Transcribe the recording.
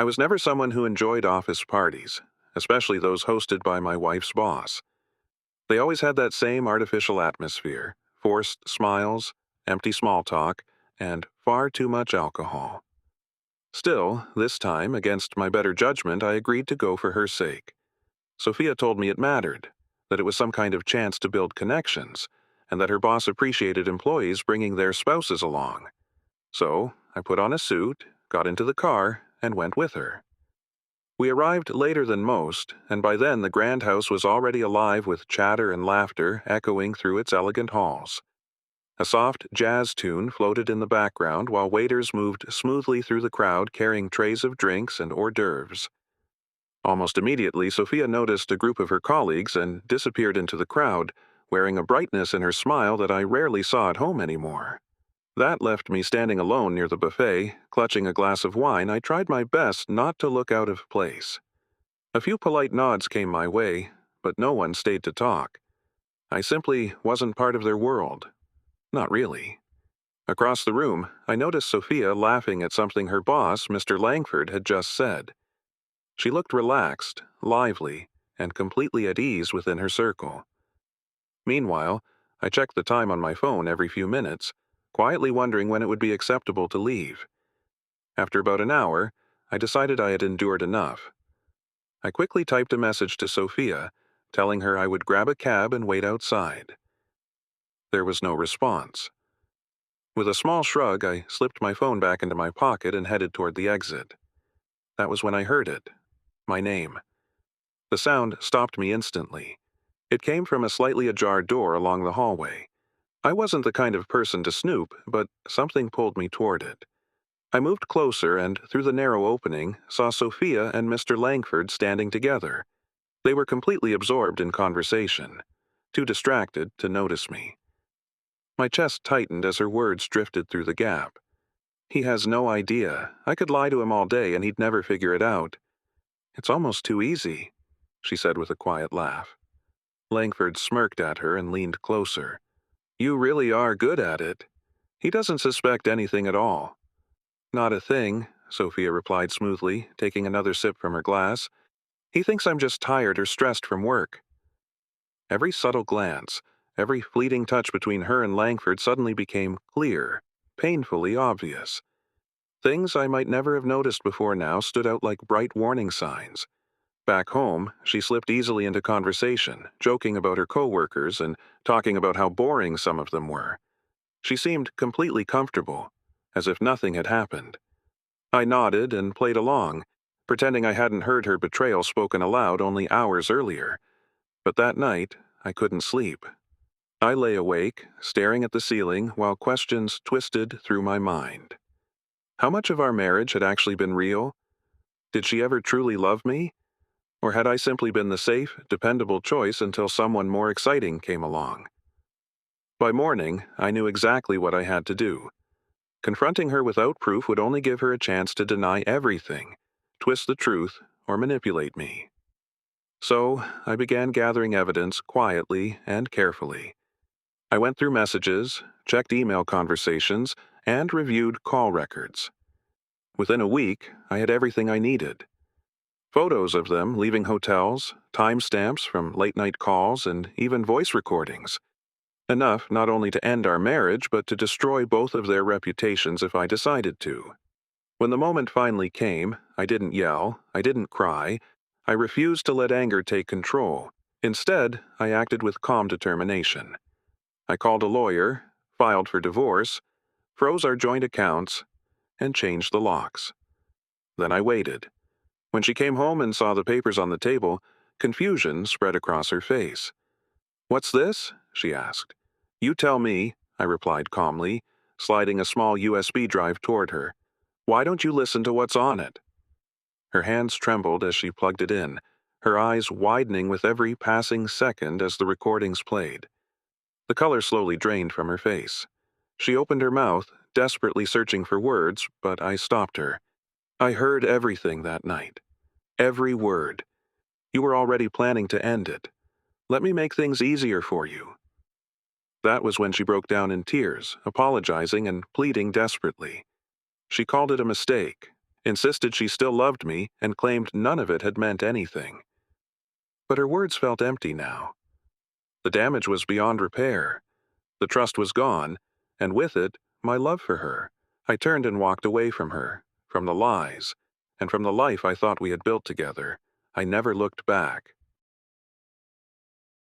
I was never someone who enjoyed office parties, especially those hosted by my wife's boss. They always had that same artificial atmosphere, forced smiles, empty small talk, and far too much alcohol. Still, this time, against my better judgment, I agreed to go for her sake. Sophia told me it mattered, that it was some kind of chance to build connections, and that her boss appreciated employees bringing their spouses along. So, I put on a suit, got into the car, and went with her. We arrived later than most, and by then the grand house was already alive with chatter and laughter echoing through its elegant halls. A soft jazz tune floated in the background while waiters moved smoothly through the crowd carrying trays of drinks and hors d'oeuvres. Almost immediately, Sophia noticed a group of her colleagues and disappeared into the crowd, wearing a brightness in her smile that I rarely saw at home anymore. That left me standing alone near the buffet, clutching a glass of wine. I tried my best not to look out of place. A few polite nods came my way, but no one stayed to talk. I simply wasn't part of their world. Not really. Across the room, I noticed Sophia laughing at something her boss, Mr. Langford, had just said. She looked relaxed, lively, and completely at ease within her circle. Meanwhile, I checked the time on my phone every few minutes, quietly wondering when it would be acceptable to leave. After about an hour, I decided I had endured enough. I quickly typed a message to Sophia, telling her I would grab a cab and wait outside. There was no response. With a small shrug, I slipped my phone back into my pocket and headed toward the exit. That was when I heard it. My name. The sound stopped me instantly. It came from a slightly ajar door along the hallway. I wasn't the kind of person to snoop, but something pulled me toward it. I moved closer and, through the narrow opening, saw Sophia and Mr. Langford standing together. They were completely absorbed in conversation, too distracted to notice me. My chest tightened as her words drifted through the gap. He has no idea. I could lie to him all day and he'd never figure it out. It's almost too easy, she said with a quiet laugh. Langford smirked at her and leaned closer. You really are good at it. He doesn't suspect anything at all. Not a thing, Sophia replied smoothly, taking another sip from her glass. He thinks I'm just tired or stressed from work. Every subtle glance, every fleeting touch between her and Langford suddenly became clear, painfully obvious. Things I might never have noticed before now stood out like bright warning signs. Back home, she slipped easily into conversation, joking about her coworkers and talking about how boring some of them were. She seemed completely comfortable, as if nothing had happened. I nodded and played along, pretending I hadn't heard her betrayal spoken aloud only hours earlier. But that night, I couldn't sleep. I lay awake, staring at the ceiling while questions twisted through my mind. How much of our marriage had actually been real? Did she ever truly love me? Or had I simply been the safe, dependable choice until someone more exciting came along? By morning, I knew exactly what I had to do. Confronting her without proof would only give her a chance to deny everything, twist the truth, or manipulate me. So, I began gathering evidence quietly and carefully. I went through messages, checked email conversations, and reviewed call records. Within a week, I had everything I needed. Photos of them leaving hotels, timestamps from late-night calls, and even voice recordings. Enough not only to end our marriage, but to destroy both of their reputations if I decided to. When the moment finally came, I didn't yell, I didn't cry, I refused to let anger take control. Instead, I acted with calm determination. I called a lawyer, filed for divorce, froze our joint accounts, and changed the locks. Then I waited. When she came home and saw the papers on the table, confusion spread across her face. "What's this?" she asked. "You tell me," I replied calmly, sliding a small USB drive toward her. "Why don't you listen to what's on it?" Her hands trembled as she plugged it in, her eyes widening with every passing second as the recordings played. The color slowly drained from her face. She opened her mouth, desperately searching for words, but I stopped her. "I heard everything that night. Every word. You were already planning to end it. Let me make things easier for you." That was when she broke down in tears, apologizing and pleading desperately. She called it a mistake, insisted she still loved me, and claimed none of it had meant anything. But her words felt empty now. The damage was beyond repair. The trust was gone, and with it, my love for her. I turned and walked away from her, from the lies, and from the life I thought we had built together. I never looked back.